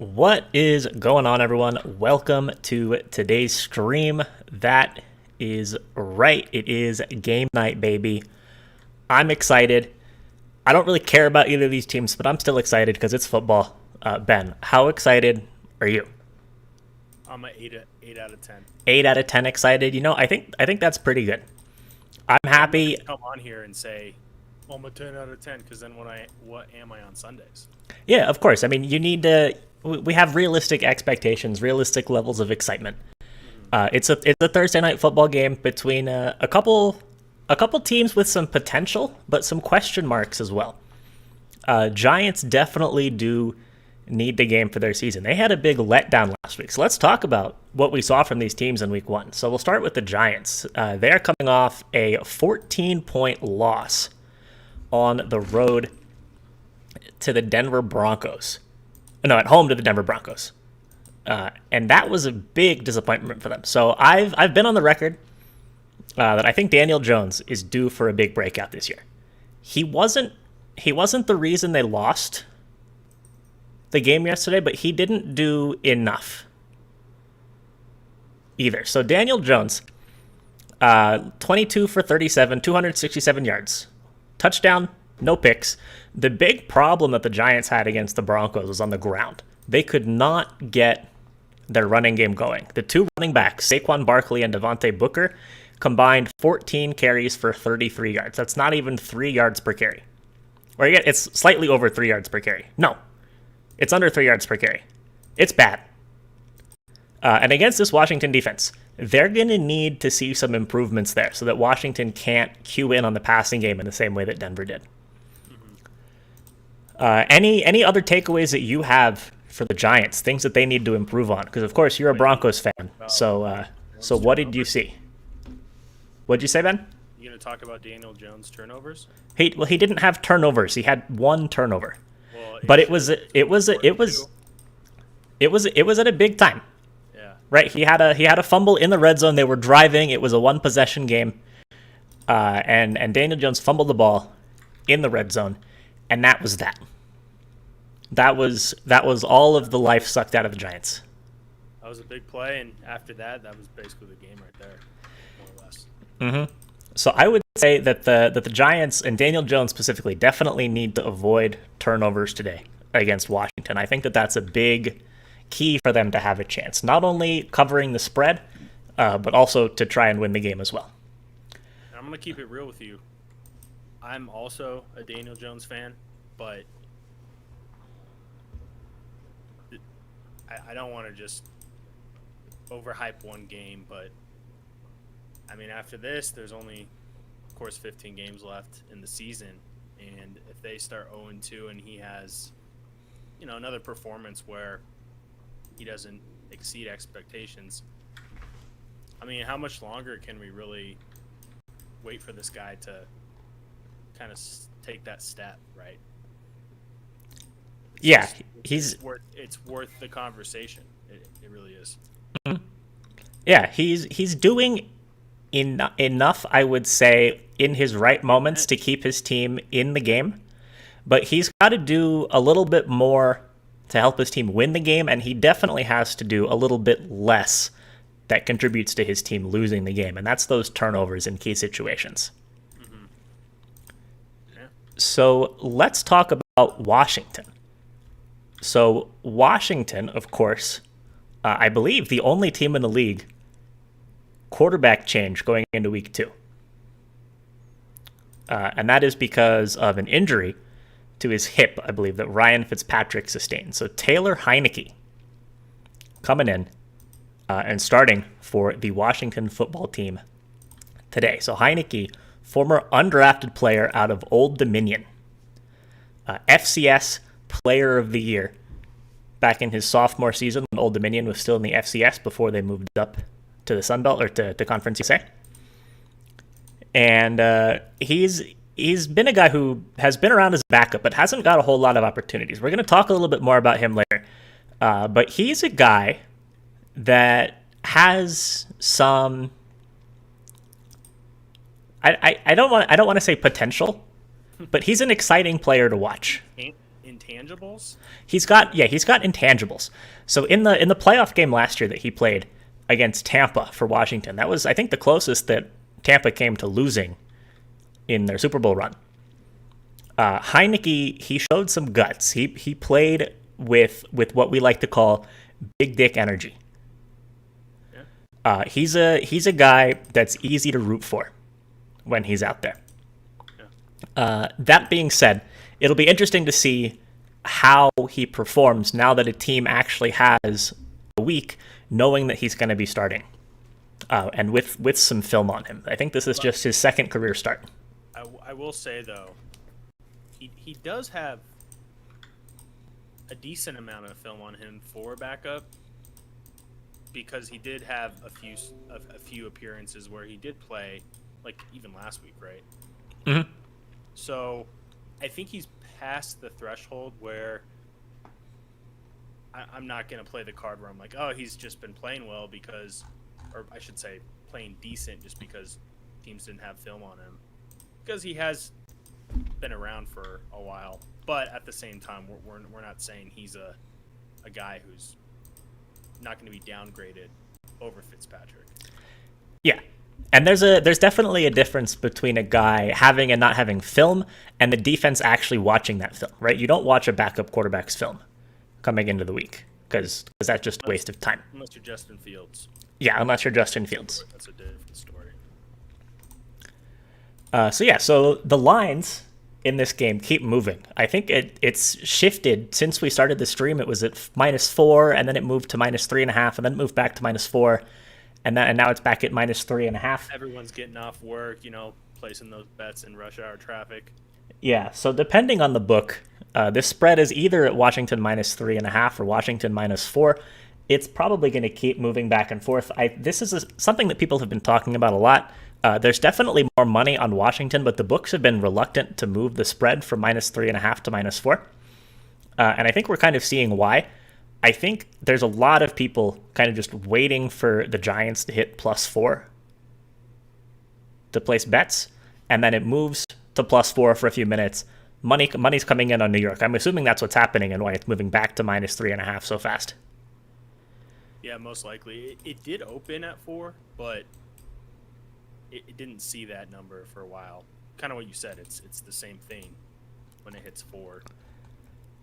What is going on, everyone? Welcome to today's stream. That is right. It is game night, baby. I'm excited. I don't really care about either of these teams, but I'm still excited because it's football. Ben, how excited are you? I'm an eight out of 10. 8 out of 10 excited. I think that's pretty good. I'm happy. Come on here and say, well, I'm a 10 out of 10, because then what am I on Sundays? Yeah, of course. I mean, you need to. We have realistic expectations, realistic levels of excitement. It's a Thursday night football game between a couple teams with some potential, but some question marks as well. Giants definitely do need the game for their season. They had a big letdown last week, so let's talk about what we saw from these teams in Week 1. So we'll start with the Giants. They are coming off a 14-point loss on the road to the Denver Broncos. No, at home to the Denver Broncos. And that was a big disappointment for them. So I've been on the record that I think Daniel Jones is due for a big breakout this year. He wasn't the reason they lost the game yesterday, but he didn't do enough either. So Daniel Jones, 22 for 37, 267 yards. Touchdown, no picks. The big problem that the Giants had against the Broncos was on the ground. They could not get their running game going. The two running backs, Saquon Barkley and Devontae Booker, combined 14 carries for 33 yards. That's not even 3 yards per carry. Or yeah, it's slightly over 3 yards per carry. No, it's under 3 yards per carry. It's bad. And against this Washington defense, they're going to need to see some improvements there so that Washington can't cue in on the passing game in the same way that Denver did. Any other takeaways that you have for the Giants, things that they need to improve on? Because, of course, you're a Broncos fan. So what did you see? What did you say, Ben? You going to talk about Daniel Jones' turnovers? He didn't have turnovers. He had one turnover. But it was at a big time. Yeah. Right? He had a fumble in the red zone. They were driving. It was a one possession game. And Daniel Jones fumbled the ball in the red zone, and that was that. That was all of the life sucked out of the Giants. That was a big play, and after that was basically the game right there, more or less. Mm-hmm. So I would say that the Giants and Daniel Jones specifically definitely need to avoid turnovers today against Washington. I think that that's a big key for them to have a chance, not only covering the spread, but also to try and win the game as well. And I'm going to keep it real with you. I'm also a Daniel Jones fan, but I don't want to just overhype one game, but I mean, after this, there's only, of course, 15 games left in the season, and if they start 0-2 and he has, another performance where he doesn't exceed expectations, I mean, how much longer can we really wait for this guy to kind of take that step, right? It's worth the conversation. It really is. Mm-hmm. Yeah, he's doing enough, I would say, in his right moments to keep his team in the game, but he's got to do a little bit more to help his team win the game, and he definitely has to do a little bit less that contributes to his team losing the game, and that's those turnovers in key situations. Mm-hmm. Yeah. So let's talk about Washington. So Washington, of course, I believe the only team in the league quarterback change going into Week 2. And that is because of an injury to his hip, I believe, that Ryan Fitzpatrick sustained. So Taylor Heineke coming in and starting for the Washington football team today. So Heineke, former undrafted player out of Old Dominion, FCS Player of the Year back in his sophomore season when Old Dominion was still in the FCS before they moved up to the Sun Belt or to Conference USA. And he's been a guy who has been around as a backup but hasn't got a whole lot of opportunities. We're going to talk a little bit more about him later. But he's a guy that has some I don't want to say potential, but he's an exciting player to watch. intangibles? He's got intangibles. So in the playoff game last year that he played against Tampa for Washington, that was, I think, the closest that Tampa came to losing in their Super Bowl run. Heineke, he showed some guts. He played with what we like to call big dick energy. Yeah. He's a guy that's easy to root for when he's out there. Yeah. That being said, it'll be interesting to see how he performs now that a team actually has a week, knowing that he's going to be starting, and with some film on him. I think this is just his second career start. I will say, though, he does have a decent amount of film on him for backup, because he did have a few appearances where he did play, like even last week, right? Mm-hmm. So I think he's past the threshold where I'm not going to play the card where I'm like, oh, he's just been playing well because, or I should say playing decent just because teams didn't have film on him. Because he has been around for a while. But at the same time, we're not saying he's a guy who's not going to be downgraded over Fitzpatrick. Yeah. And there's definitely a difference between a guy having and not having film and the defense actually watching that film, right? You don't watch a backup quarterback's film coming into the week because that's just a waste of time. Unless you're Justin Fields. Yeah, unless you're Justin Fields. That's a different story. So the lines in this game keep moving. I think it's shifted since we started the stream. It was at -4, and then it moved to -3.5, and then it moved back to -4, and now it's back at -3.5. Everyone's getting off work, placing those bets in rush hour traffic. Yeah, so depending on the book, this spread is either at Washington -3.5 or Washington -4. It's probably going to keep moving back and forth. This is something that people have been talking about a lot. There's definitely more money on Washington, but the books have been reluctant to move the spread from -3.5 to -4. And I think we're kind of seeing why. I think there's a lot of people kind of just waiting for the Giants to hit +4 to place bets, and then it moves to +4 for a few minutes. Money's coming in on New York. I'm assuming that's what's happening and why it's moving back to -3.5 so fast. Yeah, most likely. It did open at 4, but it didn't see that number for a while. Kind of what you said. It's the same thing when it hits 4.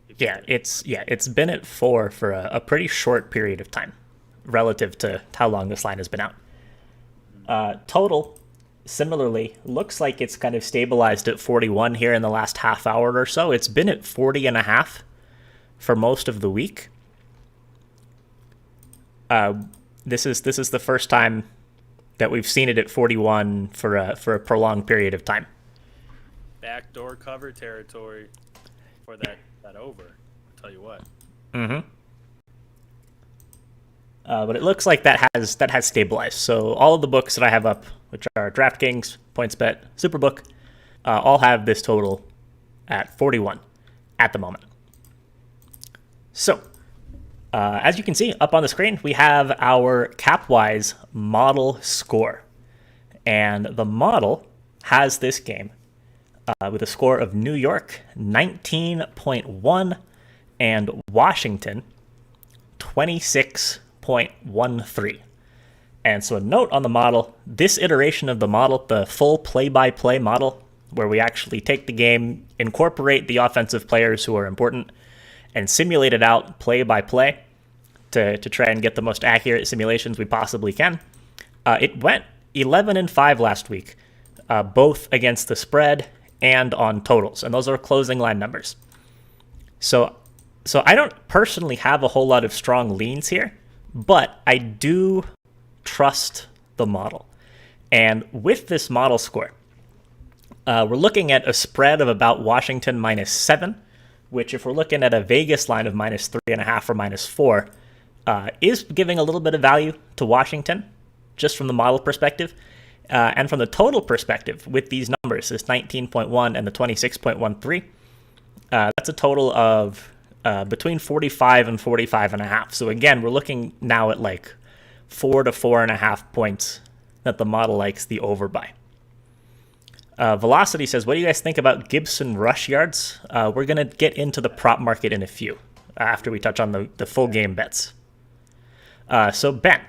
It's been at 4 for a pretty short period of time relative to how long this line has been out. Total, similarly, looks like it's kind of stabilized at 41 here in the last half hour or so. It's been at 40.5 for most of the week. This is the first time that we've seen it at 41 for a prolonged period of time. Backdoor cover territory for that over. I'll tell you what. Mm-hmm. But it looks like that has stabilized. So all of the books that I have up, which are DraftKings, PointsBet, Superbook, all have this total at 41 at the moment. So, as you can see up on the screen, we have our Capwise model score. And the model has this game with a score of New York 19.1 and Washington 26.13. And so a note on the model, this iteration of the model, the full play-by-play model, where we actually take the game, incorporate the offensive players who are important, and simulate it out play-by-play to try and get the most accurate simulations we possibly can. It went 11-5 last week, both against the spread and on totals, and those are closing line numbers. So I don't personally have a whole lot of strong leans here, but I do trust the model. And with this model score, we're looking at a spread of about Washington -7, which if we're looking at a Vegas line of -3.5 or -4, is giving a little bit of value to Washington, just from the model perspective. And from the total perspective, with these numbers, this 19.1 and the 26.13, that's a total of between 45 and 45.5. So again, we're looking now at like 4 to 4.5 points that the model likes the over by. Velocity says, what do you guys think about Gibson rush yards? We're going to get into the prop market in a few after we touch on the full game bets. So Ben,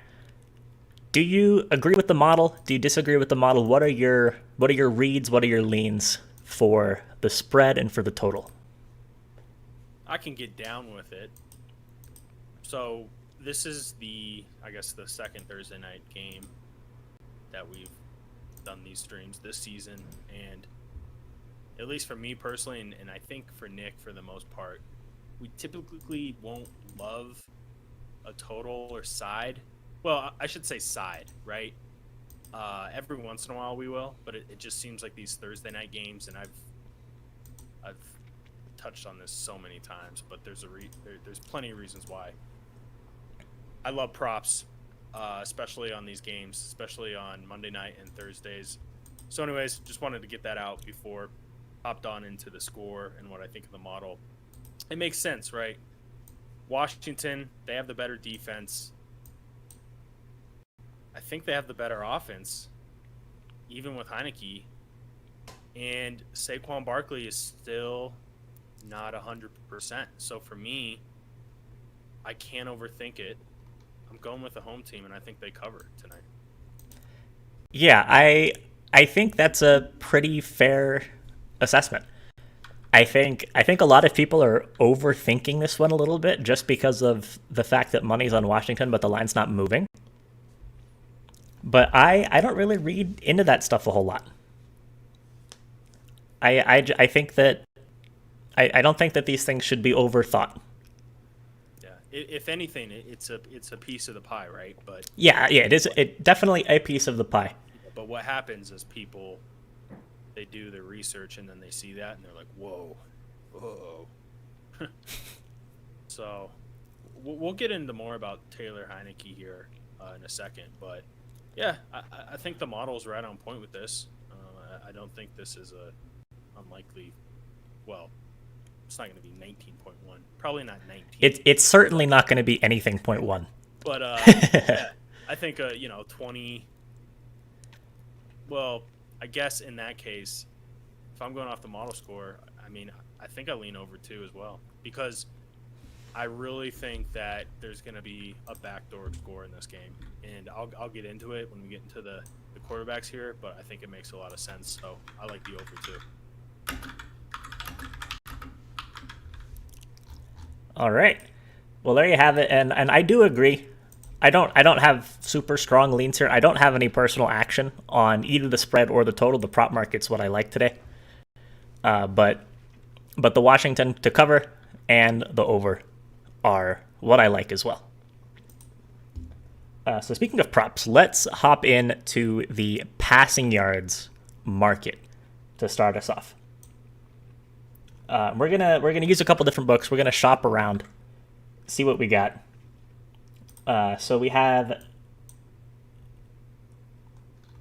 do you agree with the model? Do you disagree with the model? What are your reads? What are your leans for the spread and for the total? I can get down with it. So this is the second Thursday night game that we've done these streams this season, and at least for me personally, and I think for Nick for the most part, we typically won't love a total or side. Well, I should say side, right? Every once in a while we will, but it just seems like these Thursday night games, and I've touched on this so many times, but there's plenty of reasons why. I love props, especially on these games, especially on Monday night and Thursdays. So anyways, just wanted to get that out before hopped on into the score and what I think of the model. It makes sense, right? Washington, they have the better defense. I think they have the better offense, even with Heineke. And Saquon Barkley is still not 100%. So for me, I can't overthink it. I'm going with the home team, and I think they cover tonight. Yeah, I think that's a pretty fair assessment. I think a lot of people are overthinking this one a little bit just because of the fact that money's on Washington, but the line's not moving. But I don't really read into that stuff a whole lot. I think that I don't think that these things should be overthought. Yeah, if anything, it's a piece of the pie, right? But yeah, it is. It definitely a piece of the pie. But what happens is people, they do their research and then they see that and they're like, whoa. So we'll get into more about Taylor Heineke here in a second, but yeah, I think the model is right on point with this. I don't think this is a unlikely. Well, it's not going to be 19.1. Probably not 19. It's certainly not going to be anything 0.1. But yeah, I think 20. Well, I guess in that case, if I'm going off the model score, I mean, I think I lean over 2 as well, because I really think that there's going to be a backdoor score in this game, and I'll get into it when we get into the quarterbacks here, but I think it makes a lot of sense, so I like the over 2. All right. Well, there you have it, and I do agree. I don't have super strong leans here. I don't have any personal action on either the spread or the total. The prop market's what I like today. But the Washington to cover and the over are what I like as well. So speaking of props, let's hop into the passing yards market to start us off. We're gonna use a couple different books. We're gonna shop around, see what we got. So we have.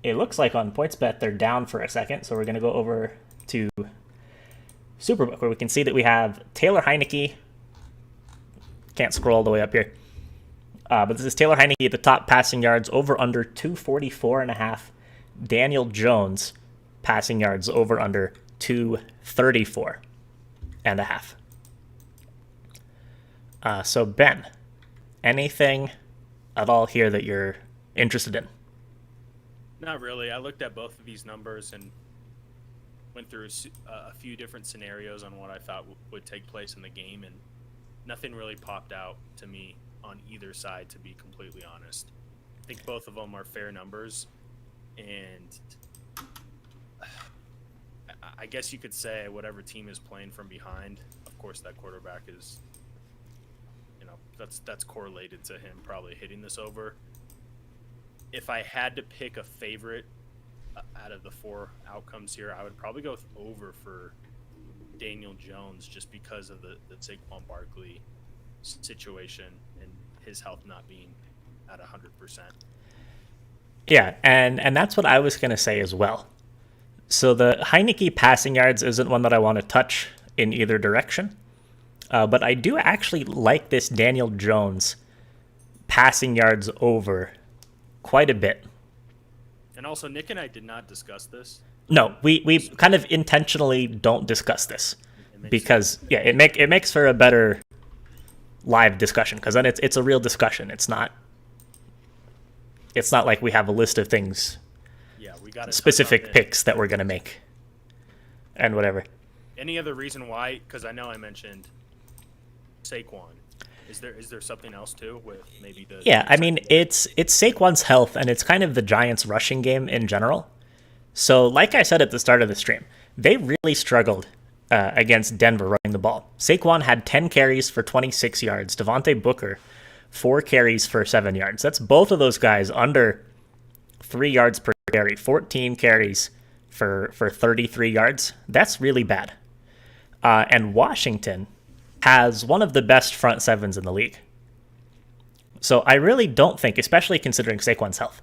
It looks like on PointsBet they're down for a second, so we're gonna go over to Superbook where we can see that we have Taylor Heineke. Can't scroll all the way up here, but this is Taylor Heineke at the top, passing yards over under 244.5. Daniel Jones passing yards over under 234.5. So Ben, anything at all here that you're interested in? Not really. I looked at both of these numbers and went through a few different scenarios on what I thought would take place in the game, and nothing really popped out to me on either side, to be completely honest. I think both of them are fair numbers, and I guess you could say whatever team is playing from behind, of course that quarterback is, that's correlated to him probably hitting this over. If I had to pick a favorite out of the 4 outcomes here, I would probably go with over for Daniel Jones, just because of the Saquon Barkley situation and his health not being at 100%. Yeah, and that's what I was going to say as well. So the Heineke passing yards isn't one that I want to touch in either direction. But I do actually like this Daniel Jones passing yards over quite a bit. And also, Nick and I did not discuss this. No, we kind of intentionally don't discuss this because it makes for a better live discussion, because then it's a real discussion. It's not like we have a list of things, we got specific picks that we're gonna make and whatever. Any other reason why? Because I know I mentioned Saquon. Is there something else too with maybe the? Yeah, I mean it's Saquon's health, and it's kind of the Giants' rushing game in general. So, like I said at the start of the stream, they really struggled against Denver running the ball. Saquon had 10 carries for 26 yards. Devontae Booker, 4 carries for 7 yards. That's both of those guys under 3 yards per carry. 14 carries for 33 yards. That's really bad. And Washington has one of the best front sevens in the league. So I really don't think, especially considering Saquon's health,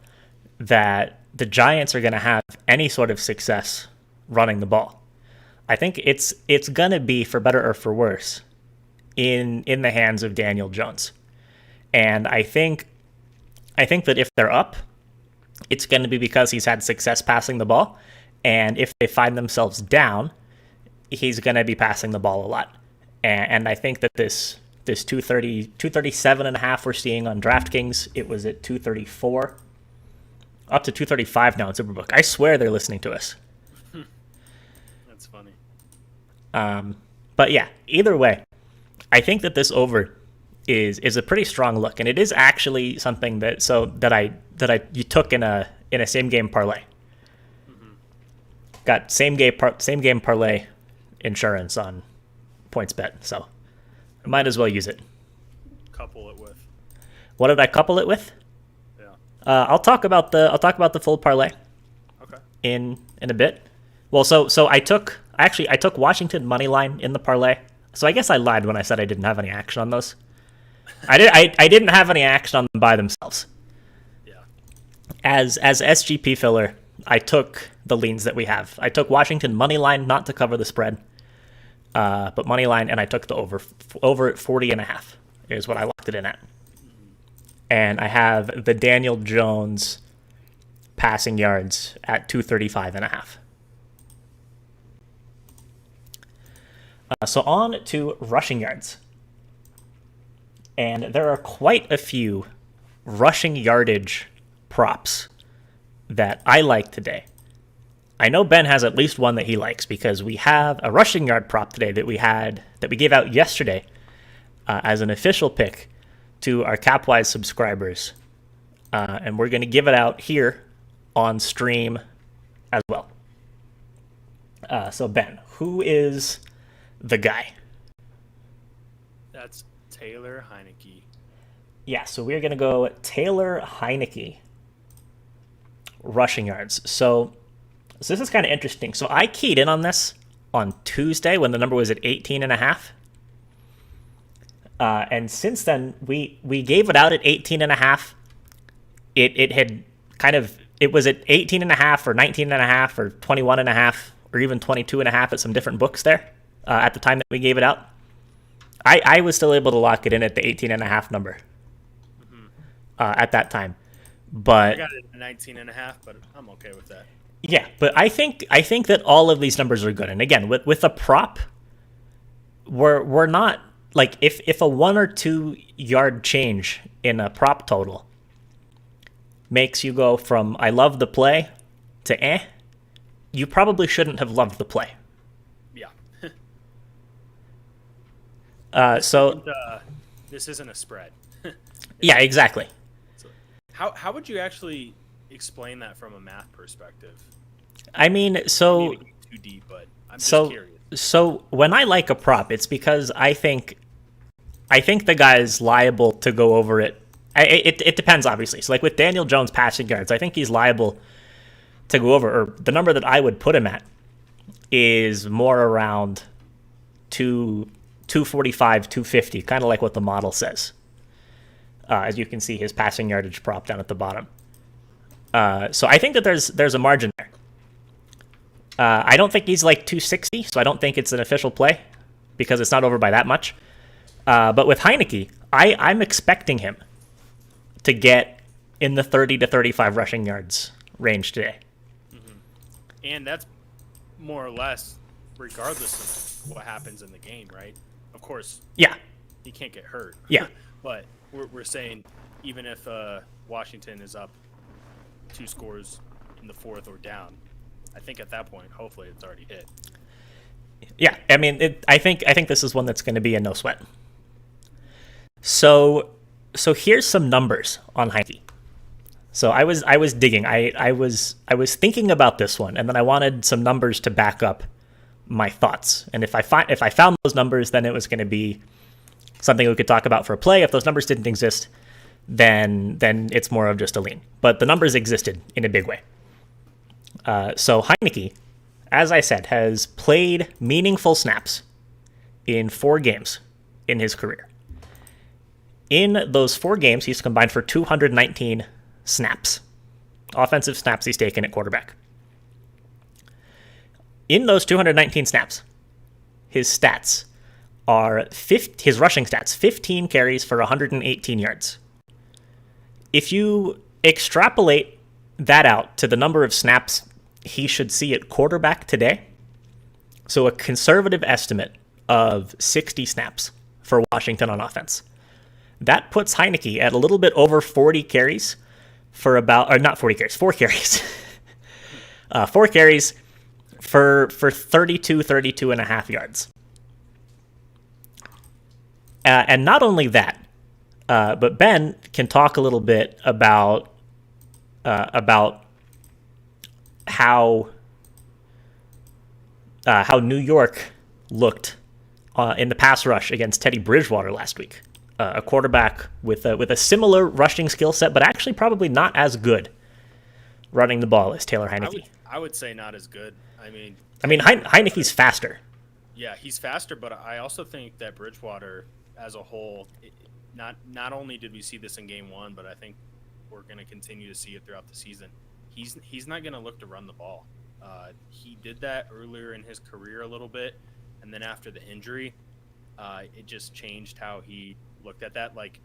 that the Giants are going to have any sort of success running the ball. I think it's going to be, for better or for worse, in the hands of Daniel Jones. And I think that if they're up, it's going to be because he's had success passing the ball. And if they find themselves down, he's going to be passing the ball a lot. And I think that this 237.5 we're seeing on DraftKings, it was at 234, up to 235 now in Superbook. I swear they're listening to us. That's funny. But yeah, either way, I think that this over is a pretty strong look, and it is actually something that you took in a same game parlay. Mm-hmm. Got same game parlay insurance on PointsBet, so I might as well use it. Couple it with. What did I couple it with? Yeah. I'll talk about the full parlay. Okay. In a bit. Well, so I took Washington money line in the parlay. So I guess I lied when I said I didn't have any action on those. I didn't have any action on them by themselves. Yeah. As SGP filler, I took the leans that we have. I took Washington money line, not to cover the spread, but money line, and I took the over at 40.5 is what I locked it in at. And I have the Daniel Jones passing yards at 235.5. So on to rushing yards. And there are quite a few rushing yardage props that I like today. I know Ben has at least one that he likes, because we have a rushing yard prop today that we gave out yesterday as an official pick to our Capwise subscribers. And we're going to give it out here on stream as well. So Ben, who is the guy? That's Taylor Heineke. Yeah, so we're going to go Taylor Heineke rushing yards. So this is kind of interesting. So I keyed in on this on Tuesday when the number was at 18.5. And since then, we gave it out at 18.5. It had it was at 18.5 or 19.5 or 21.5 or even 22.5 at some different books there at the time that we gave it out. I was still able to lock it in at the 18.5 number at that time. But I got it at 19.5, but I'm okay with that. Yeah, but I think that all of these numbers are good. And again, with a prop, we're not, like, if a 1 or 2 yard change in a prop total makes you go from I love the play to you probably shouldn't have loved the play. Yeah. So this isn't a spread. Yeah, exactly. So how would you actually explain that from a math perspective? I mean, so Maybe too deep, but I'm just curious. So when I like a prop, it's because I think the guy is liable to go over it. It depends, obviously. So like with Daniel Jones passing yards, I think he's liable to go over, or the number that I would put him at is more around 245, 250, kind of like what the model says. As you can see, his passing yardage prop down at the bottom. So I think that there's a margin there. I don't think he's like 260, so I don't think it's an official play because it's not over by that much. But with Heineke, I'm expecting him to get in the 30 to 35 rushing yards range today. Mm-hmm. And more or less, regardless of what happens in the game, right? Of course, Yeah. he can't get hurt. Yeah. But we're saying even if Washington is up 2 scores in the fourth or down, I think at that point, hopefully, it's already hit. Yeah. I mean, I think this is one that's going to be a no sweat. So here's some numbers on Heineke. So I was digging. I was thinking about this one, and then I wanted some numbers to back up my thoughts. And if I found those numbers, then it was going to be something we could talk about for a play. If those numbers didn't exist, then it's more of just a lean. But the numbers existed in a big way. So Heineke, as I said, has played meaningful snaps in 4 games in his career. In those 4 games, he's combined for 219 snaps, offensive snaps he's taken at quarterback. In those 219 snaps, his stats are his rushing stats, 15 carries for 118 yards. If you extrapolate that out to the number of snaps he should see at quarterback today, so a conservative estimate of 60 snaps for Washington on offense, that puts Heineke at a little bit over 40 carries for about, or not 40 carries, 4 carries. 4 carries for 32 and a half yards. And not only that, but Ben can talk a little bit about how New York looked in the pass rush against Teddy Bridgewater last week. A quarterback with a similar rushing skill set, but actually probably not as good running the ball as Taylor Heineke. I would say not as good. I mean, Heineke's faster. Yeah, he's faster, but I also think that Bridgewater as a whole, not only did we see this in game 1, but I think we're going to continue to see it throughout the season. He's not going to look to run the ball. He did that earlier in his career a little bit, and then after the injury, it just changed how he looked at that. Like,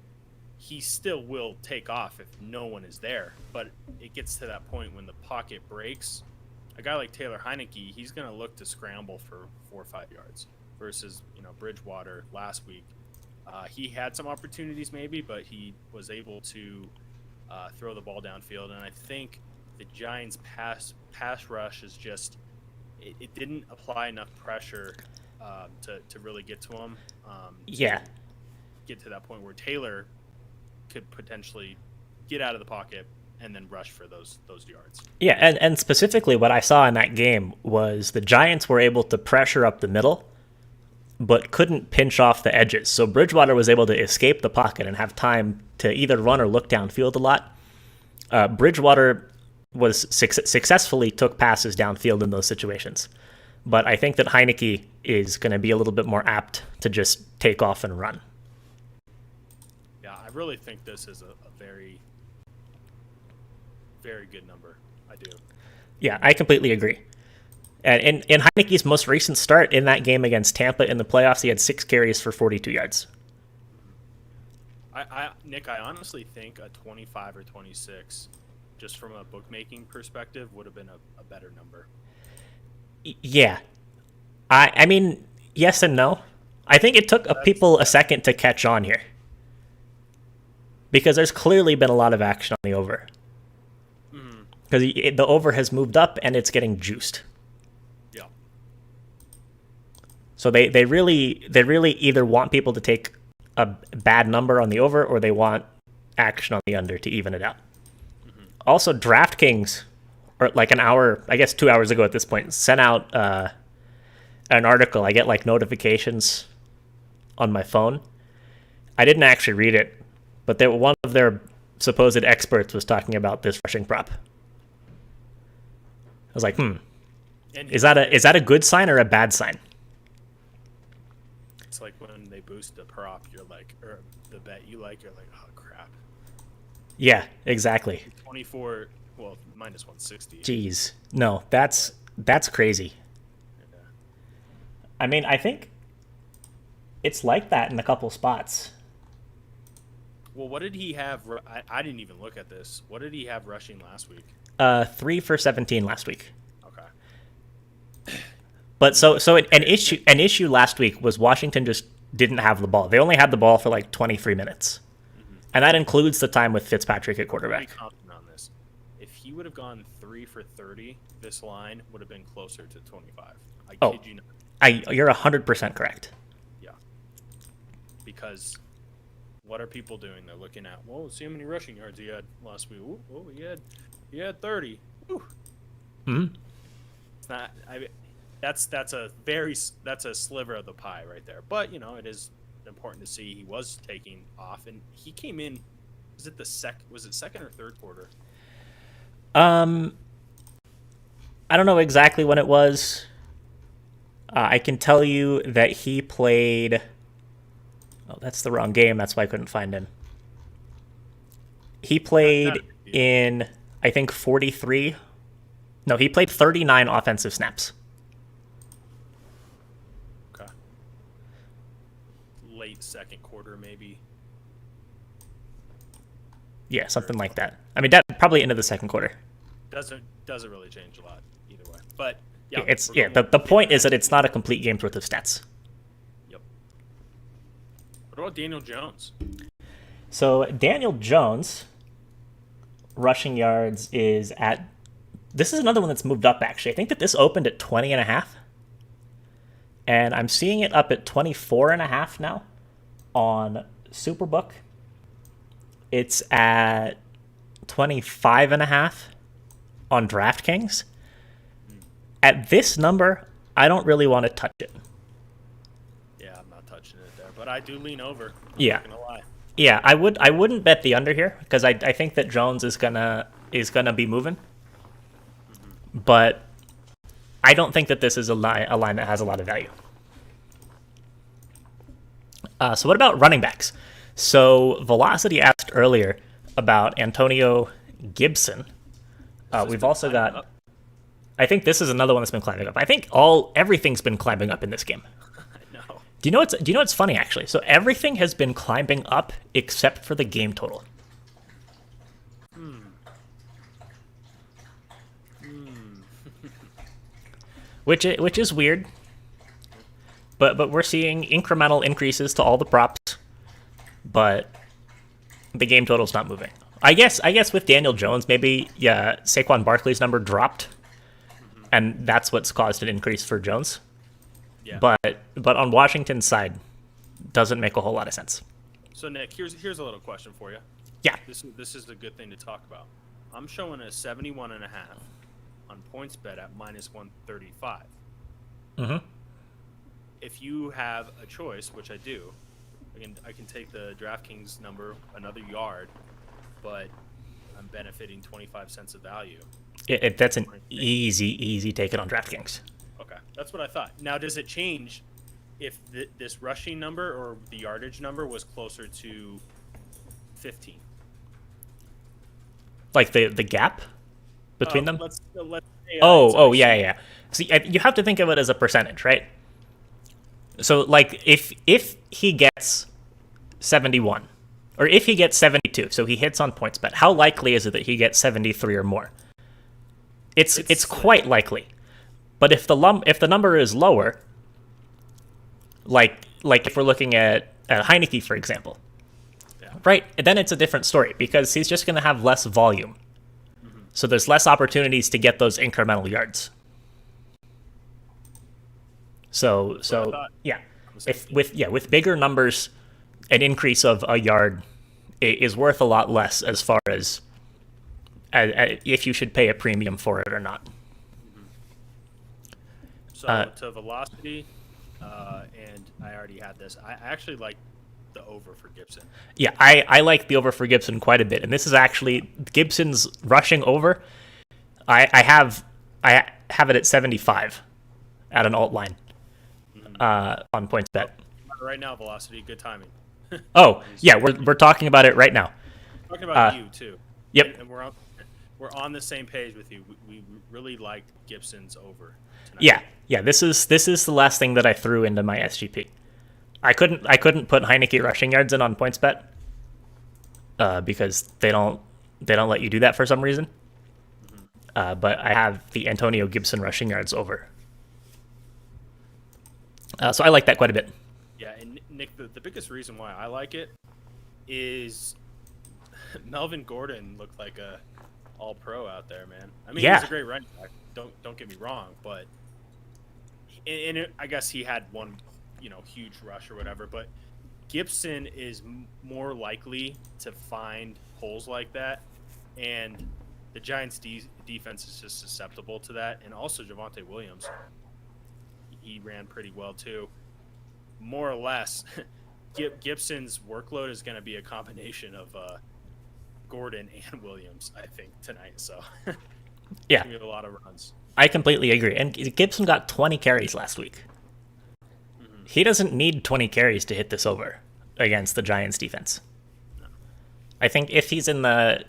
he still will take off if no one is there, but it gets to that point when the pocket breaks. A guy like Taylor Heineke, he's going to look to scramble for 4 or 5 yards versus, Bridgewater last week. He had some opportunities maybe, but he was able to throw the ball downfield. And I think the Giants' pass rush is just it didn't apply enough pressure to really get to him. Get to that point where Taylor could potentially get out of the pocket and then rush for those yards. Yeah, and specifically what I saw in that game was the Giants were able to pressure up the middle, but couldn't pinch off the edges. So Bridgewater was able to escape the pocket and have time to either run or look downfield a lot. Bridgewater was successfully took passes downfield in those situations. But I think that Heineke is going to be a little bit more apt to just take off and run. Yeah, I really think this is a very, very good number. I do. Yeah, I completely agree. And in Heineke's most recent start in that game against Tampa in the playoffs, he had 6 carries for 42 yards. Nick, I honestly think a 25 or 26, just from a bookmaking perspective, would have been a better number. Yeah. I mean, yes and no. I think it took people a second to catch on here. Because there's clearly been a lot of action on the over. Because the over has moved up and it's getting juiced. Yeah. So they really either want people to take a bad number on the over or they want action on the under to even it out. Also, DraftKings, or like an hour, I guess 2 hours ago at this point, sent out an article. I get like notifications on my phone. I didn't actually read it, but one of their supposed experts was talking about this rushing prop. I was like, is that a good sign or a bad sign? It's like when they boost the prop, you're like, or the bet you like, you're like, oh crap. Yeah, exactly. 24, well, minus 160. Jeez, no, that's crazy. Yeah. I mean, I think it's like that in a couple spots. Well, what did he have? I didn't even look at this. What did he have rushing last week? 3 for 17 last week. Okay. But so an issue last week was Washington just didn't have the ball. They only had the ball for like 23 minutes, and that includes the time with Fitzpatrick at quarterback. Be confident on this. If he would have gone 3 for 30, this line would have been closer to 25. I kid you not. You're 100% correct. Yeah. Because what are people doing? They're looking at, well, see how many rushing yards he had last week. Oh, he had 30. Ooh. Mm-hmm. It's not. That's a sliver of the pie right there. But it is important to see he was taking off, and he came in. Was it second or third quarter? I don't know exactly when it was. I can tell you that he played. Oh, that's the wrong game. That's why I couldn't find him. He played in, I think, 43. No, he played 39 offensive snaps. Okay. Late second quarter, maybe. Yeah, something like that. I mean, that probably into the second quarter. Doesn't really change a lot either way. But yeah, the point is that it's not a complete game's worth of stats. Yep. What about Daniel Jones? So Daniel Jones rushing yards is at. This is another one that's moved up, actually. I think that this opened at 20.5. And I'm seeing it up at 24.5 now on Superbook. It's at 25.5 on DraftKings. At this number, I don't really want to touch it. Yeah, I'm not touching it there. But I do lean over. I'm Yeah. not gonna lie. Yeah, I wouldn't bet the under here because I think that Jones is gonna be moving. But I don't think that this is a line that has a lot of value. So what about running backs? So Velocity asked earlier about Antonio Gibson. We've also got. I think this is another one that's been climbing up. I think everything's been climbing up in this game. I know. Do you know what's funny actually? So everything has been climbing up except for the game total. Which is weird. But we're seeing incremental increases to all the props, but the game total's not moving. I guess with Daniel Jones, maybe Saquon Barkley's number dropped, and that's what's caused an increase for Jones. Yeah. But on Washington's side, doesn't make a whole lot of sense. So Nick, here's a little question for you. Yeah. This is a good thing to talk about. I'm showing a 71.5 on PointsBet at -135. Mm-hmm. If you have a choice, which I do, I can take the DraftKings number another yard, but I'm benefiting 25 cents of value. That's an easy take it on DraftKings. Okay, that's what I thought. Now, does it change if this rushing number or the yardage number was closer to 15? Like the gap between them? Let's say, Yeah. See, you have to think of it as a percentage, right? So, like, if he gets 71, or if he gets 72, so he hits on PointsBet, how likely is it that he gets 73 or more? It's quite likely. But if the number is lower, like if we're looking at Heineke, for example, right, then it's a different story because he's just going to have less volume. So there's less opportunities to get those incremental yards. So with bigger numbers, an increase of a yard is worth a lot less as far as if you should pay a premium for it or not. So to Velocity, and I already had this. I actually like the over for Gibson. Yeah, I like the over for Gibson quite a bit, and this is actually Gibson's rushing over. I have it at 75 at an alt line on PointsBet. Right now, Velocity, good timing. Oh yeah, we're talking about it right now. Talking about you too. Yep, and we're on the same page with you. We really liked Gibson's over Yeah. tonight. This is the last thing that I threw into my SGP. I couldn't put Heineke rushing yards in on PointsBet because they don't let you do that for some reason. But I have the Antonio Gibson rushing yards over. So I like that quite a bit. Yeah, and Nick, the biggest reason why I like it is Melvin Gordon looked like a all-pro out there, man. I mean, he's a great running back. Don't get me wrong, but I guess he had one, huge rush or whatever. But Gibson is more likely to find holes like that, and the Giants' defense is just susceptible to that. And also Javonte Williams, he ran pretty well too. More or less, Gibson's workload is going to be a combination of Gordon and Williams, I think, tonight. So yeah, a lot of runs. I completely agree. And Gibson got 20 carries last week. Mm-hmm. He doesn't need 20 carries to hit this over against the Giants defense. No. I think if he's in the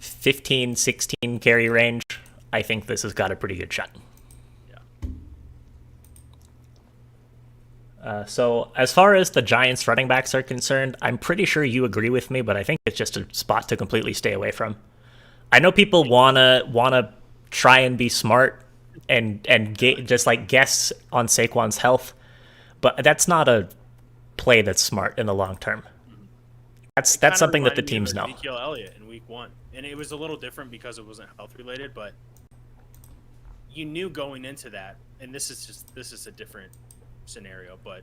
15, 16 carry range, I think this has got a pretty good shot. So as far as the Giants running backs are concerned, I'm pretty sure you agree with me, but I think it's just a spot to completely stay away from. I know people wanna try and be smart and just like guess on Saquon's health, but that's not a play that's smart in the long term. That's something that the teams know. Ezekiel Elliott in week 1, and it was a little different because it wasn't health related, but you knew going into that, and this is a different scenario, but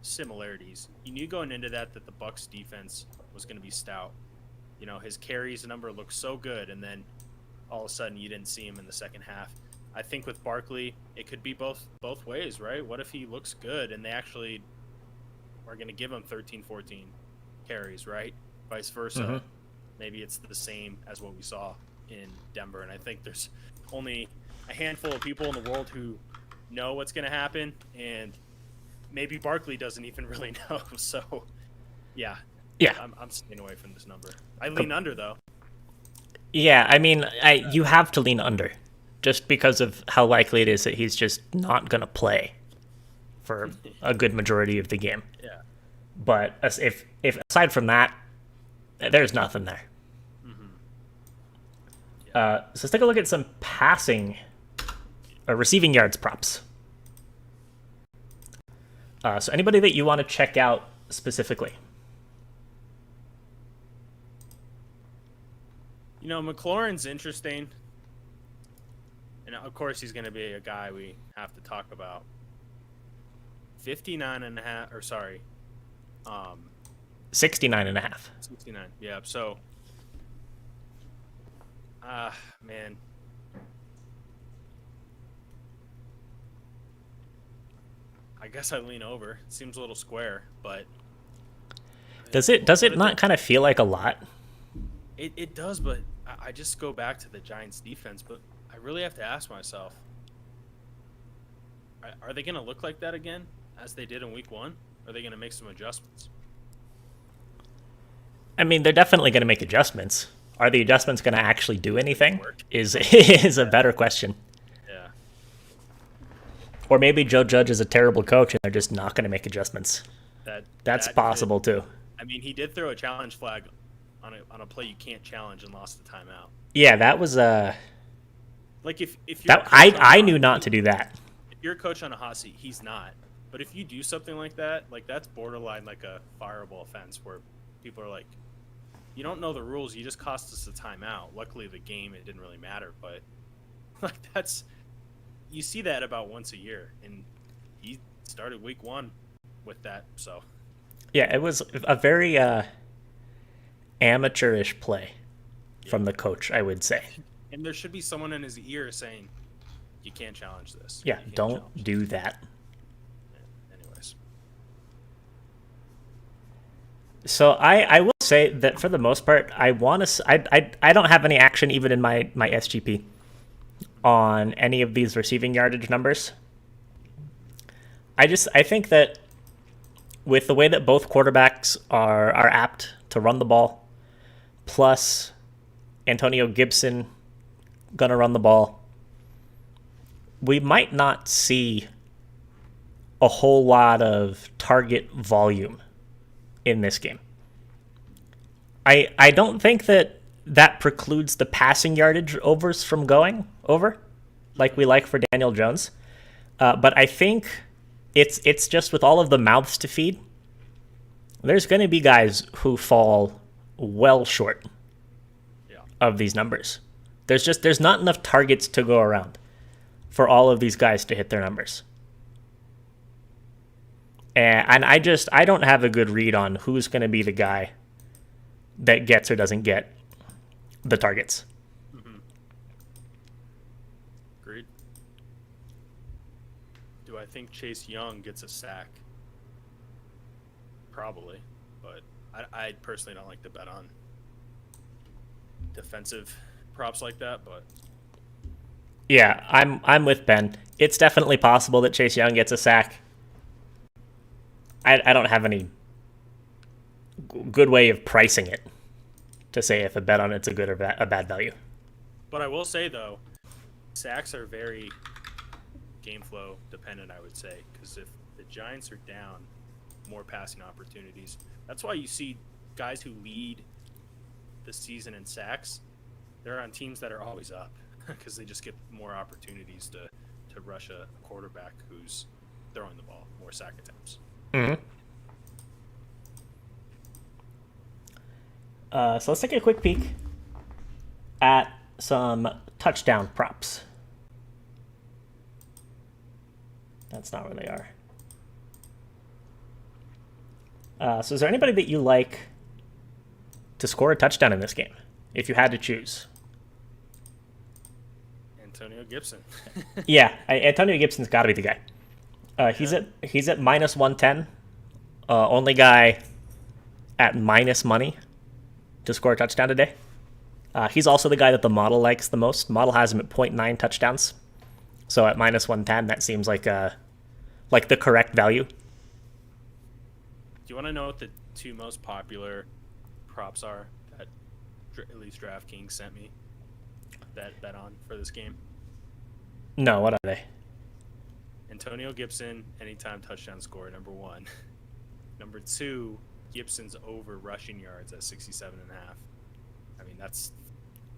similarities. You knew going into that the Bucs defense was going to be stout. His carries number looked so good, and then all of a sudden you didn't see him in the second half. I think with Barkley, it could be both ways, right? What if he looks good and they actually are going to give him 13, 14 carries, right? Vice versa. Mm-hmm. Maybe it's the same as what we saw in Denver, and I think there's only a handful of people in the world who know what's going to happen, and maybe Barkley doesn't even really know. So, yeah, I'm staying away from this number. I lean under though. Yeah, I mean, you have to lean under, just because of how likely it is that he's just not going to play for a good majority of the game. Yeah. But if aside from that, there's nothing there. Mm-hmm. Yeah. So let's take a look at some receiving yards props. So anybody that you want to check out specifically? McLaurin's interesting. And of course he's going to be a guy we have to talk about. 69.5, or sorry. 69.5. 69, yeah. So, man. I guess I lean over. It seems a little square, but does it not kind of feel like a lot? It does, but I just go back to the Giants defense, but I really have to ask myself, are they going to look like that again as they did in week 1? Are they going to make some adjustments? I mean, they're definitely going to make adjustments. Are the adjustments going to actually do anything? Is a better question. Yeah. Or maybe Joe Judge is a terrible coach and they're just not going to make adjustments. That's possible too. I mean, he did throw a challenge flag on a play you can't challenge and lost the timeout. Yeah, that was like if you're that I knew not to do that. If you're a coach on a hot seat, he's not. But if you do something like that, like that's borderline like a fireable offense where people are like, you don't know the rules, you just cost us a timeout. Luckily the game, it didn't really matter, but like you see that about once a year, and he started week 1 with that. So yeah, it was a very amateurish play from the coach, I would say. And there should be someone in his ear saying, you can't challenge this. Yeah, don't do that. Anyways. So I will say that for the most part, I don't have any action even in my SGP on any of these receiving yardage numbers. I think that with the way that both quarterbacks are apt to run the ball, plus Antonio Gibson gonna run the ball, we might not see a whole lot of target volume in this game. I don't think that precludes the passing yardage overs from going over like we like for Daniel Jones. But I think it's just with all of the mouths to feed, there's going to be guys who fall well short of these numbers. There's not enough targets to go around for all of these guys to hit their numbers. And I don't have a good read on who's going to be the guy that gets or doesn't get the targets. Mm-hmm. Agreed. Do I think Chase Young gets a sack? Probably, but I personally don't like to bet on defensive props like that. But yeah, I'm with Ben. It's definitely possible that Chase Young gets a sack. I don't have any good way of pricing it to say if a bet on it's a good or a bad value. But I will say, though, sacks are very game flow dependent, I would say, because if the Giants are down, more passing opportunities. That's why you see guys who lead the season in sacks, they're on teams that are always up because they just get more opportunities to rush a quarterback who's throwing the ball, more sack attempts. Mm-hmm. So let's take a quick peek at some touchdown props. That's not where they are. So is there anybody that you like to score a touchdown in this game, if you had to choose? Antonio Gibson. Yeah, Antonio Gibson's got to be the guy. He's at minus 110. Only guy at minus money to score a touchdown today. He's also the guy that the model likes the most. Model has him at 0.9 touchdowns. So at minus 110, that seems like the correct value. Do you want to know what the two most popular props are that at least DraftKings sent me that bet on for this game? No, what are they? Antonio Gibson, anytime touchdown score, number 1. Number 2, Gibson's over rushing yards at 67.5. I mean, that's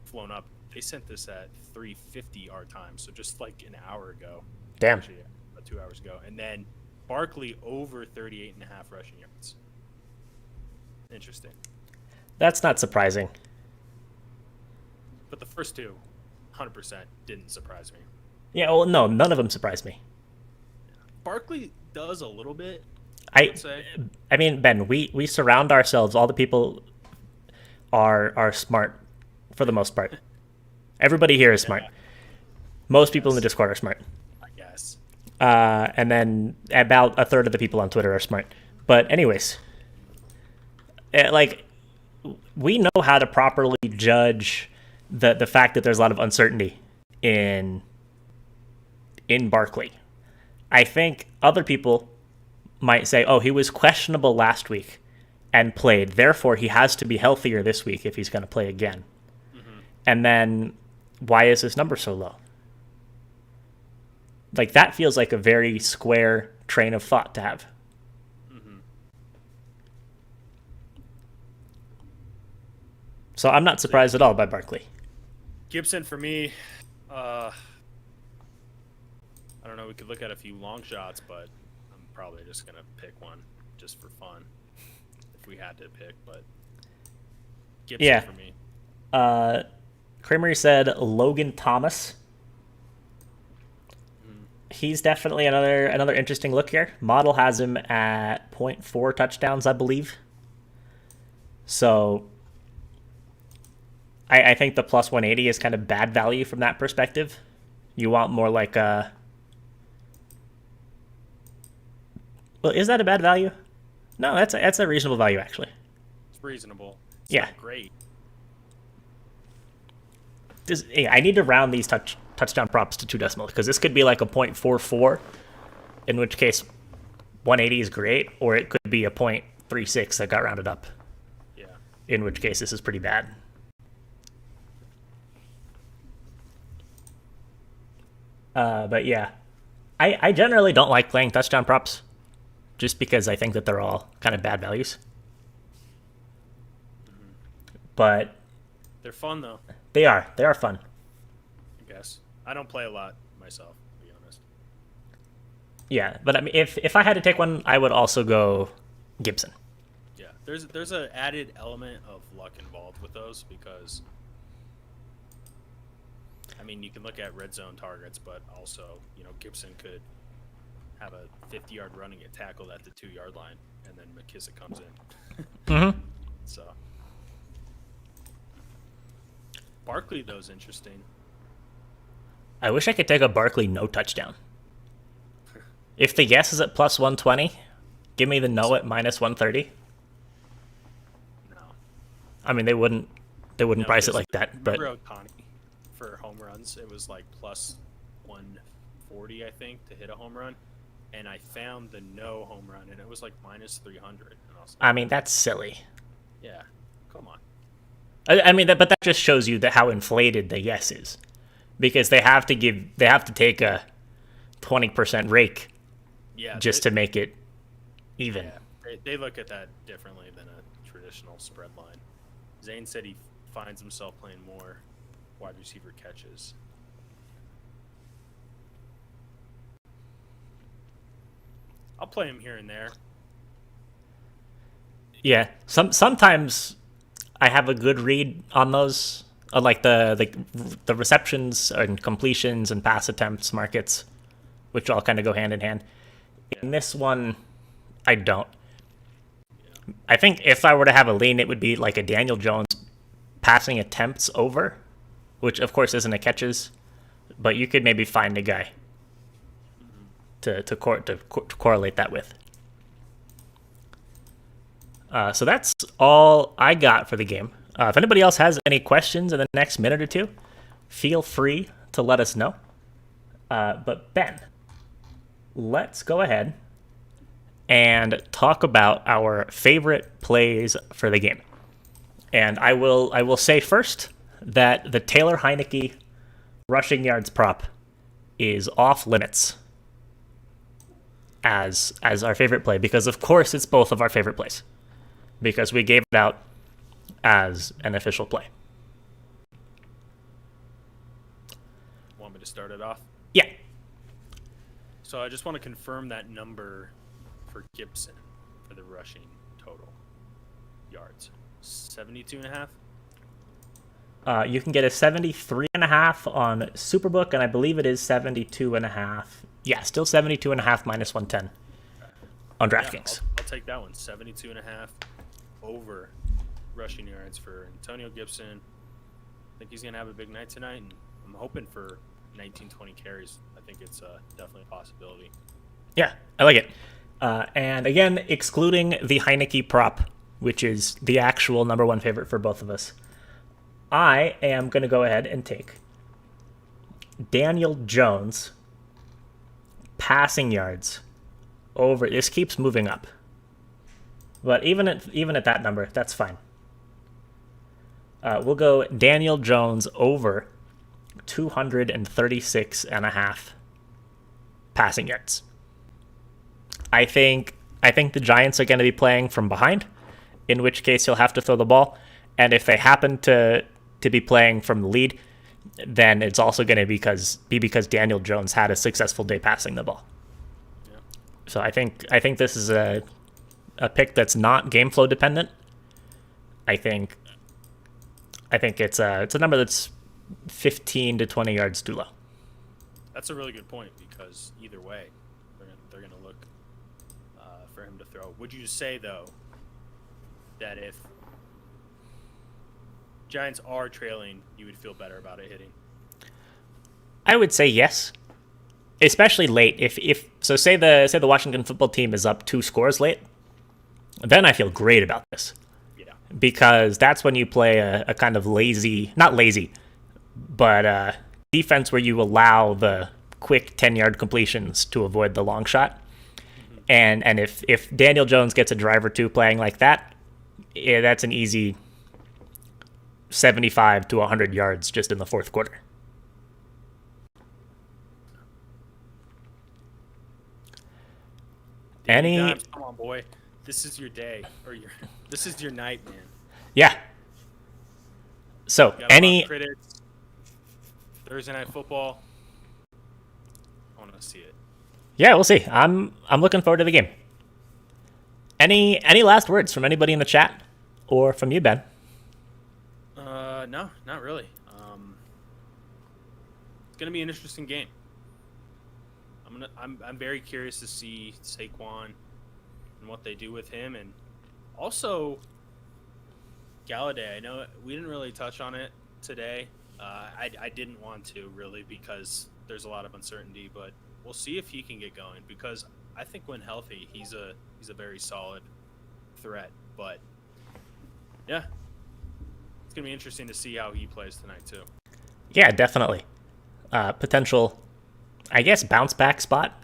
flown up. They sent this at 3:50 our time, so just like an hour ago. Damn. Actually, about 2 hours ago. And then Barkley over 38.5 rushing yards. Interesting. That's not surprising. But the first two, 100% didn't surprise me. Yeah, well, no, none of them surprised me. Barkley does a little bit, I would say. I mean, Ben, we surround ourselves. All the people are smart for the most part. Everybody here is smart. Most people in the Discord are smart. I guess. And then about a third of the people on Twitter are smart. But anyways, we know how to properly judge the fact that there's a lot of uncertainty in Barkley. I think other people might say, oh, he was questionable last week and played, therefore he has to be healthier this week if he's going to play again. Mm-hmm. And then why is his number so low? Like, that feels like a very square train of thought to have. Mm-hmm. So I'm not surprised at all by Barkley. Gibson, for me, I don't know, we could look at a few long shots, but I'm probably just going to pick one just for fun if we had to pick, but Gibson for me. Kramer said Logan Thomas. He's definitely another interesting look here. Model has him at 0.4 touchdowns, I believe. So I think the plus 180 is kind of bad value from that perspective. You want more like a... Well, is that a bad value? No, that's a reasonable value, actually. It's reasonable. It's yeah. Not great. I need to round these touchdown props to 2 decimals, because this could be like a 0.44, in which case 180 is great, or it could be a 0.36 that got rounded up. Yeah. In which case this is pretty bad. But yeah, I generally don't like playing touchdown props, just because I think that they're all kind of bad values. Mm-hmm. But they're fun, though. They are fun. I guess. I don't play a lot myself, to be honest. Yeah, but I mean, if I had to take one, I would also go Gibson. Yeah, there's an added element of luck involved with those because, I mean, you can look at red zone targets, but also, Gibson could have a 50-yard running get tackled at the 2-yard line, and then McKissick comes in. Mm-hmm. So, Barkley, though, is interesting. I wish I could take a Barkley no touchdown. If the yes is at plus 120, give me the no at minus 130. No. I mean, they wouldn't price it like that. But remember Ohtani for home runs? It was like plus 140, I think, to hit a home run. And I found the no home run, and it was like minus 300. And I mean, that's silly. Yeah, come on. I mean, but that just shows you how inflated the yes is, because they have to take a 20% rake, just to make it even. Yeah, they look at that differently than a traditional spread line. Zane said he finds himself playing more wide receiver catches. I'll play him here and there. Yeah, sometimes I have a good read on those, like the receptions and completions and pass attempts markets, which all kind of go hand in hand. In this one, I don't. Yeah. I think if I were to have a lean, it would be like a Daniel Jones passing attempts over, which of course isn't a catches, but you could maybe find a guy to correlate that with. So that's all I got for the game. If anybody else has any questions in the next minute or two, feel free to let us know. But Ben, let's go ahead and talk about our favorite plays for the game. And I will say first that the Taylor Heineke rushing yards prop is off limits as our favorite play, because of course it's both of our favorite plays, because we gave it out as an official play. Want me to start it off? Yeah. So I just want to confirm that number for Gibson for the rushing total yards. 72.5? You can get a 73.5 on Superbook, and I believe it is 72.5. Yeah, still 72.5 minus 110 on DraftKings. I'll take that one. 72.5 over rushing yards for Antonio Gibson. I think he's going to have a big night tonight, and I'm hoping for 19, 20 carries. I think it's definitely a possibility. Yeah, I like it. And again, excluding the Heineke prop, which is the actual number one favorite for both of us, I am going to go ahead and take Daniel Jones passing yards over. This keeps moving up, but even at that number, that's fine. We'll go Daniel Jones over 236.5 passing yards. I think the Giants are going to be playing from behind, in which case he'll have to throw the ball. And if they happen to be playing from the lead, then it's also going to be because Daniel Jones had a successful day passing the ball. Yeah. So I think this is a pick that's not game flow dependent. I think it's a number that's 15 to 20 yards too low. That's a really good point, because either way, they're going to look for him to throw. Would you say, though, that if Giants are trailing, you would feel better about it hitting? I would say yes, especially late. If say the Washington football team is up 2 scores late, then I feel great about this. Yeah. Because that's when you play a kind of not lazy, but defense where you allow the quick 10-yard completions to avoid the long shot. Mm-hmm. And if Daniel Jones gets a drive or two playing like that, yeah, that's an easy 75 to 100 yards just in the fourth quarter. Come on, boy. This is your day, this is your night, man. Yeah. So Thursday Night Football. I want to see it. Yeah, we'll see. I'm looking forward to the game. Any last words from anybody in the chat or from you, Ben? No, not really. It's gonna be an interesting game. I'm very curious to see Saquon and what they do with him, and also Galladay. I know we didn't really touch on it today. I didn't want to really because there's a lot of uncertainty, but we'll see if he can get going because I think when healthy, he's a very solid threat. But yeah, it's gonna be interesting to see how he plays tonight too. Yeah, definitely. Potential, I guess, bounce back spot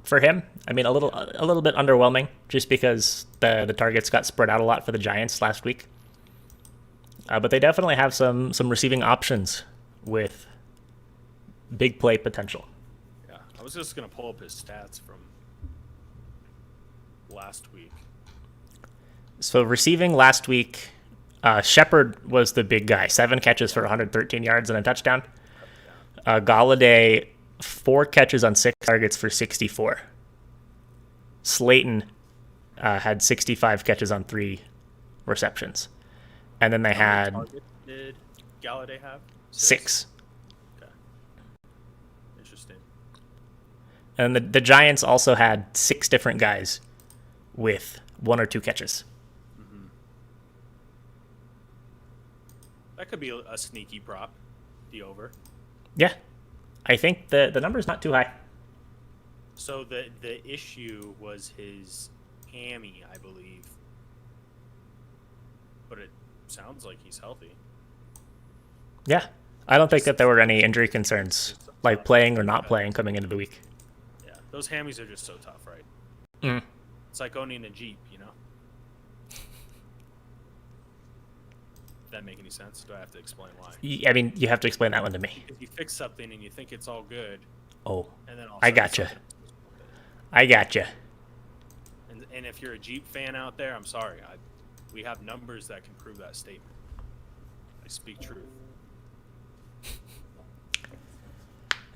for him. I mean, a little bit underwhelming just because the targets got spread out a lot for the Giants last week. But they definitely have some receiving options with big play potential. Yeah, I was just gonna pull up his stats from last week. So receiving last week, Shepard was the big guy. 7 catches for 113 yards and a touchdown. Galladay, 4 catches on 6 targets for 64. Slayton had 65 catches on 3 receptions. And then they had... How many targets did Galladay have? 6. Okay. Interesting. And the Giants also had 6 different guys with 1 or 2 catches. Mm-hmm. That could be a sneaky prop, the over. Yeah. I think the number's not too high. So the issue was his hammy, I believe. But it sounds like he's healthy. Yeah. I don't think that there were any injury concerns, like playing or not playing coming into the week. Yeah, those hammies are just so tough, right? Mm. It's like owning a Jeep, you know? Does that make any sense? Do I have to explain why? I mean, you have to explain that one to me. If you fix something and you think it's all good, Oh, and then all of I a sudden gotcha. something- I gotcha. And if you're a Jeep fan out there, I'm sorry. We have numbers that can prove that statement. I speak truth.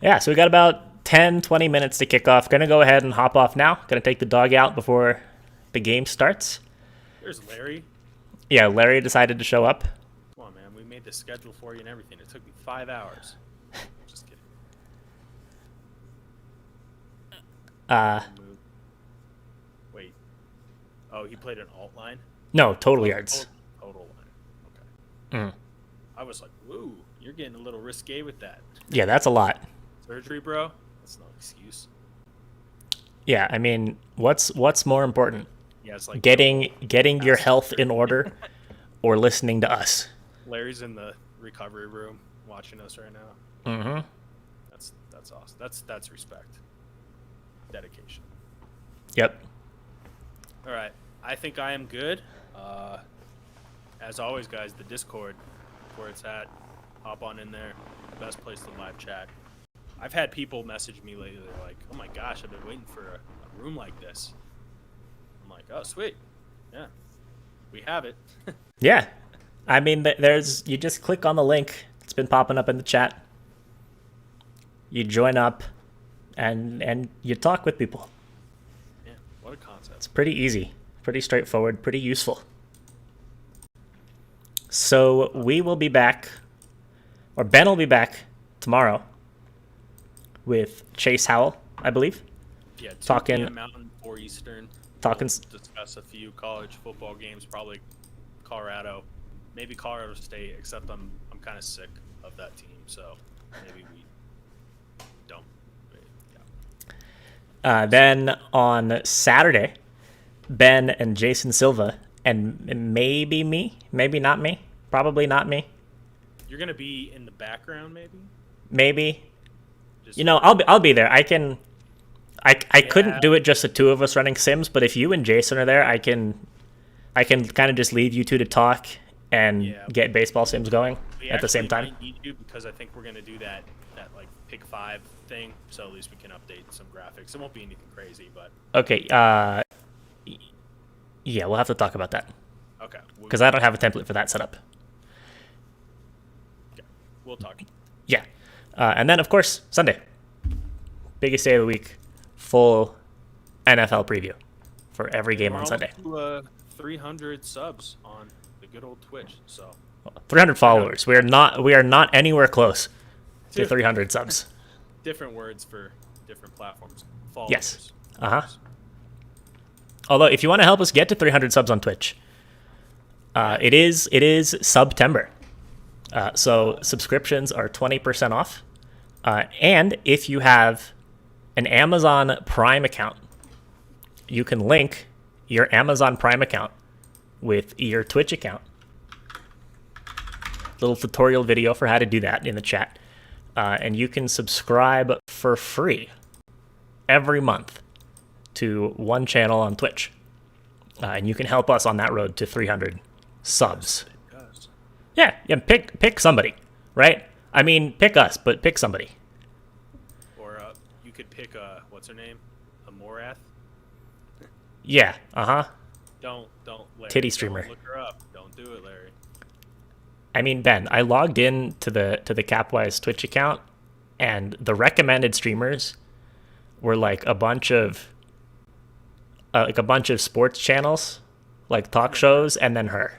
Yeah, so we got about 10, 20 minutes to kick off. Gonna go ahead and hop off now. Gonna take the dog out before the game starts. There's Larry. Yeah, Larry decided to show up. Come on, man. We made the schedule for you and everything. It took me 5 hours. Just kidding. Wait. Oh, he played an alt line? No, total yards. Total line. Okay. Mm. I was like, whoa, you're getting a little risque with that. Yeah, that's a lot. Surgery, bro? That's no excuse. Yeah, I mean, what's more important? Yeah, it's like Getting your health in order or listening to us. Larry's in the recovery room watching us right now. Mm-hmm. That's awesome. That's respect. Dedication. Yep. All right. I think I am good. As always, guys, the Discord, where it's at, hop on in there. Best place to live chat. I've had people message me lately. They're like, oh my gosh, I've been waiting for a room like this. I'm like, oh, sweet. Yeah, we have it. Yeah. I mean, you just click on the link. It's been popping up in the chat. You join up and you talk with people. Yeah, what a concept. It's pretty easy, pretty straightforward, pretty useful. So we will be back, or Ben will be back tomorrow with Chase Howell, I believe. Yeah, 2 talking p.m. Mountain, 4 Eastern. talking We'll discuss a few college football games, probably Colorado, maybe Colorado State, except I'm kind of sick of that team, so maybe we don't. Yeah. Then on Saturday, Ben and Jason Silva, and maybe me, maybe not me, probably not me, You're gonna be in the background, maybe. maybe. Just You know, I'll be there. I couldn't do it just the two of us running Sims, but if you and Jason are there, I can kind of just leave you two to talk and get baseball Sims going at the same time. We need you because I think we're gonna do that like pick 5 thing, so at least we can update some graphics. It won't be anything crazy, but Okay. Yeah, we'll have to talk about that okay. because I don't have a template for that setup. We'll talk. Yeah. And then, of course, Sunday. Biggest day of the week. full NFL preview for every game We're on Sunday. almost to 300 subs on the good old Twitch. So 300 followers. We are not anywhere close to Dude. 300 subs. different words for different platforms. Followers. Yes. Although, if you want to help us get to 300 subs on Twitch, it is September. So subscriptions are 20% off. And if you have an Amazon Prime account, you can link your Amazon Prime account with your Twitch account. Little tutorial video for how to do that in the chat. And you can subscribe for free every month to one channel on Twitch. And you can help us on that road to 300 subs. Yeah, pick somebody, right? I mean, pick us, but pick somebody. Or you could pick what's her name? Amorath? Yeah, Don't Larry. Titty streamer. Don't look her up. Don't do it, Larry. I mean, Ben, I logged in to the Capwise Twitch account, and the recommended streamers were like a bunch of sports channels, like talk shows, and then her.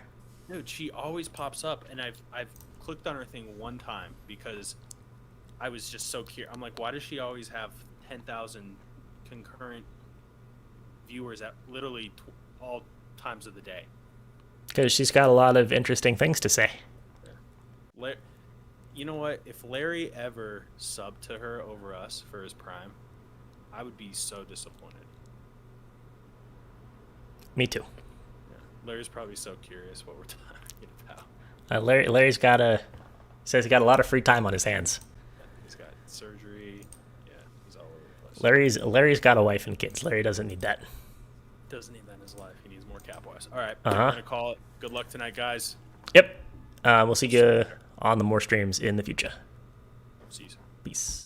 Dude, she always pops up, and I've clicked on her thing one time because I was just so curious. I'm like, why does she always have 10,000 concurrent viewers at literally all times of the day? Because she's got a lot of interesting things to say. You know what? If Larry ever subbed to her over us for his Prime, I would be so disappointed. Me too. Yeah. Larry's probably so curious what we're talking about. Larry's says he got a lot of free time on his hands. Yeah, he's got surgery. Yeah, he's all over the place. Larry's got a wife and kids. Larry doesn't need that. Doesn't need that in his life. He needs more Capwise. All right, Uh-huh. I'm gonna call it. Good luck tonight, guys. Yep. We'll see you on the more streams in the future. See you soon. Peace.